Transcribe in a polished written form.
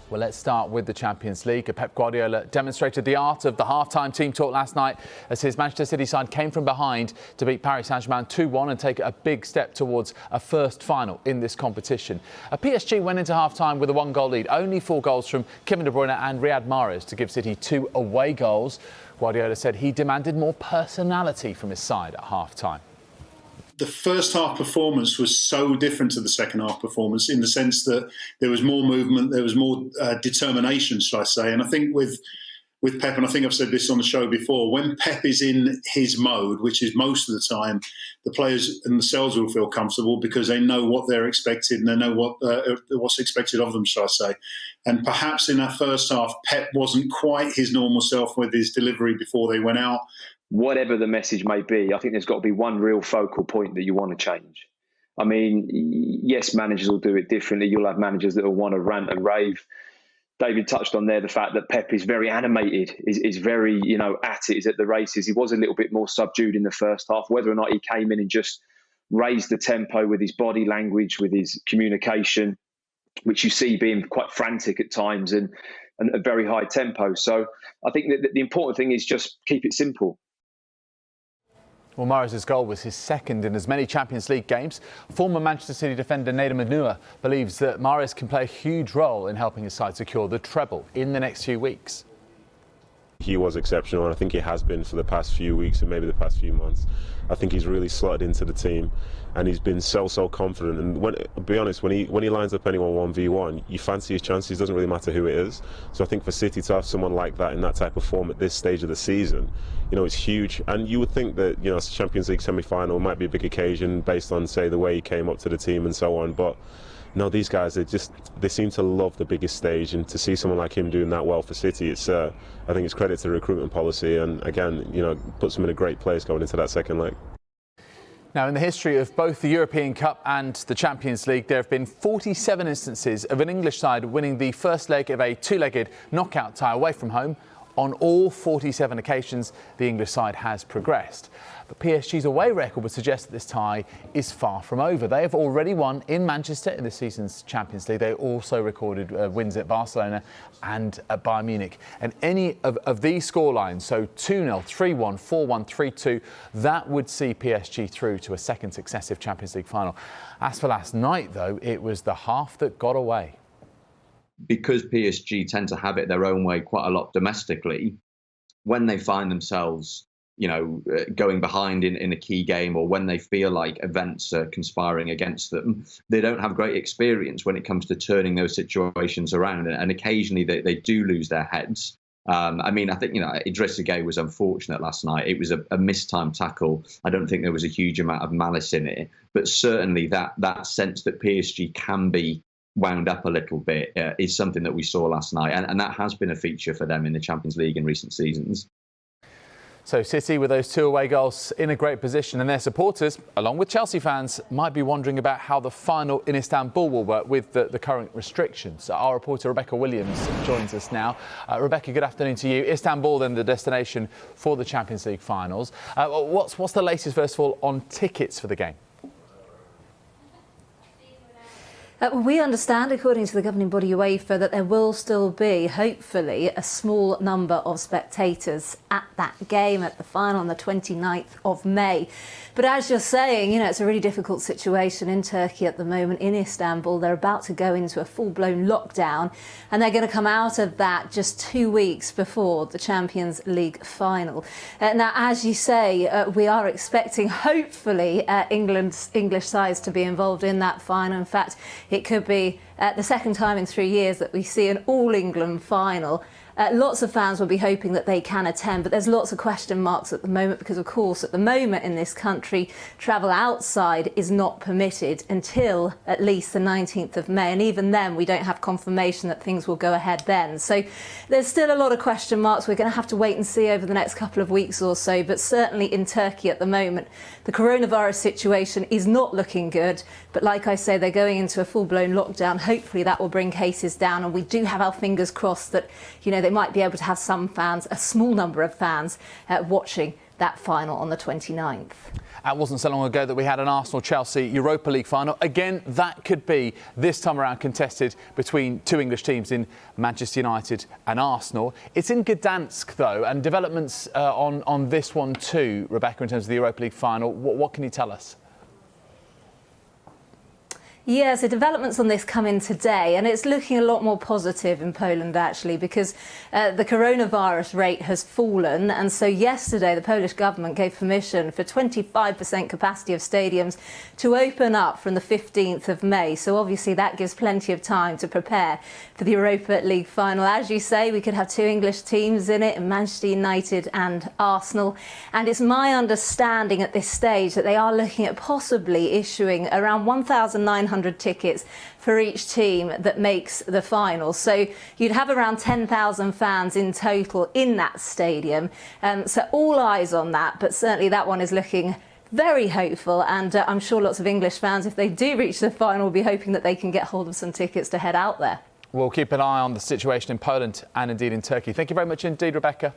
Well, let's start with the Champions League. Pep Guardiola demonstrated the art of the half-time team talk last night as his Manchester City side came from behind to beat Paris Saint-Germain 2-1 and take a big step towards a first final in this competition. PSG went into half-time with a one-goal lead, only 4 goals from Kevin De Bruyne and Riyad Mahrez to give City 2 away goals. Guardiola said he demanded more personality from his side at half-time. The first half performance was so different to the second half performance in the sense that there was more movement, there was more determination, shall I say. And I think with Pep, and I think I've said this on the show before, when Pep is in his mode, which is most of the time, the players themselves will feel comfortable because they know what they're expected and they know what's expected of them, shall I say. And perhaps in that first half, Pep wasn't quite his normal self with his delivery before they went out. Whatever the message may be, I think there's got to be one real focal point that you want to change. I mean, yes, managers will do it differently. You'll have managers that will want to rant and rave. David touched on there the fact that Pep is very animated, is very, at it, is at the races. He was a little bit more subdued in the first half. Whether or not he came in and just raised the tempo with his body language, with his communication, which you see being quite frantic at times and a very high tempo. So I think that the important thing is just keep it simple. Well, Mahrez's goal was his second in as many Champions League games. Former Manchester City defender Nato Manua believes that Mahrez can play a huge role in helping his side secure the treble in the next few weeks. He was exceptional, and I think he has been for the past few weeks and maybe the past few months. I think he's really slotted into the team, and he's been so confident. And to be honest, when he lines up anyone 1v1, you fancy his chances. Doesn't really matter who it is. So I think for City to have someone like that in that type of form at this stage of the season, it's huge. And you would think that Champions League semi-final might be a big occasion based on, say, the way he came up to the team and so on. But no, these guys, they seem to love the biggest stage, and to see someone like him doing that well for City, I think it's credit to the recruitment policy, and again, puts them in a great place going into that second leg. Now, in the history of both the European Cup and the Champions League, there have been 47 instances of an English side winning the first leg of a two-legged knockout tie away from home. On all 47 occasions, the English side has progressed. But PSG's away record would suggest that this tie is far from over. They have already won in Manchester in this season's Champions League. They also recorded wins at Barcelona and at Bayern Munich. And any of these scorelines, so 2-0, 3-1, 4-1, 3-2, that would see PSG through to a second successive Champions League final. As for last night, though, it was the half that got away. Because PSG tend to have it their own way quite a lot domestically, when they find themselves, going behind in a key game, or when they feel like events are conspiring against them, they don't have great experience when it comes to turning those situations around. And occasionally they do lose their heads. I think, Idrissa Gueye was unfortunate last night. It was a mistimed tackle. I don't think there was a huge amount of malice in it. But certainly that sense that PSG can be wound up a little bit is something that we saw last night, and that has been a feature for them in the Champions League in recent seasons. So City, with those 2 away goals, in a great position, and their supporters, along with Chelsea fans, might be wondering about how the final in Istanbul will work with the current restrictions. Our reporter Rebecca Williams joins us now. Rebecca, good afternoon to you. Istanbul, then, the destination for the Champions League finals. What's the latest, first of all, on tickets for the game? We understand, according to the governing body UEFA, that there will still be, hopefully, a small number of spectators at that game, at the final on the 29th of May. But as you're saying, it's a really difficult situation in Turkey at the moment, in Istanbul. They're about to go into a full-blown lockdown, and they're going to come out of that just 2 weeks before the Champions League final. Now, as you say, we are expecting, hopefully, English sides to be involved in that final. In fact, it could be the second time in 3 years that we see an all-England final. Lots of fans will be hoping that they can attend, but there's lots of question marks at the moment because, of course, at the moment in this country, travel outside is not permitted until at least the 19th of May. And even then, we don't have confirmation that things will go ahead then. So there's still a lot of question marks. We're going to have to wait and see over the next couple of weeks or so. But certainly in Turkey at the moment, the coronavirus situation is not looking good. But like I say, they're going into a full-blown lockdown. Hopefully that will bring cases down. And we do have our fingers crossed that, they might be able to have some fans, a small number of fans, watching that final on the 29th. It wasn't so long ago that we had an Arsenal-Chelsea Europa League final. Again, that could be this time around contested between two English teams in Manchester United and Arsenal. It's in Gdansk, though, and developments on this one too, Rebecca, in terms of the Europa League final. What can you tell us? Yeah, so developments on this come in today, and it's looking a lot more positive in Poland, actually, because the coronavirus rate has fallen. And so yesterday, the Polish government gave permission for 25% capacity of stadiums to open up from the 15th of May. So obviously that gives plenty of time to prepare for the Europa League final. As you say, we could have two English teams in it, Manchester United and Arsenal. And it's my understanding at this stage that they are looking at possibly issuing around 1,900 tickets for each team that makes the final. So you'd have around 10,000 fans in total in that stadium. So all eyes on that, but certainly that one is looking very hopeful, and I'm sure lots of English fans, if they do reach the final, will be hoping that they can get hold of some tickets to head out there. We'll keep an eye on the situation in Poland and indeed in Turkey. Thank you very much indeed, Rebecca.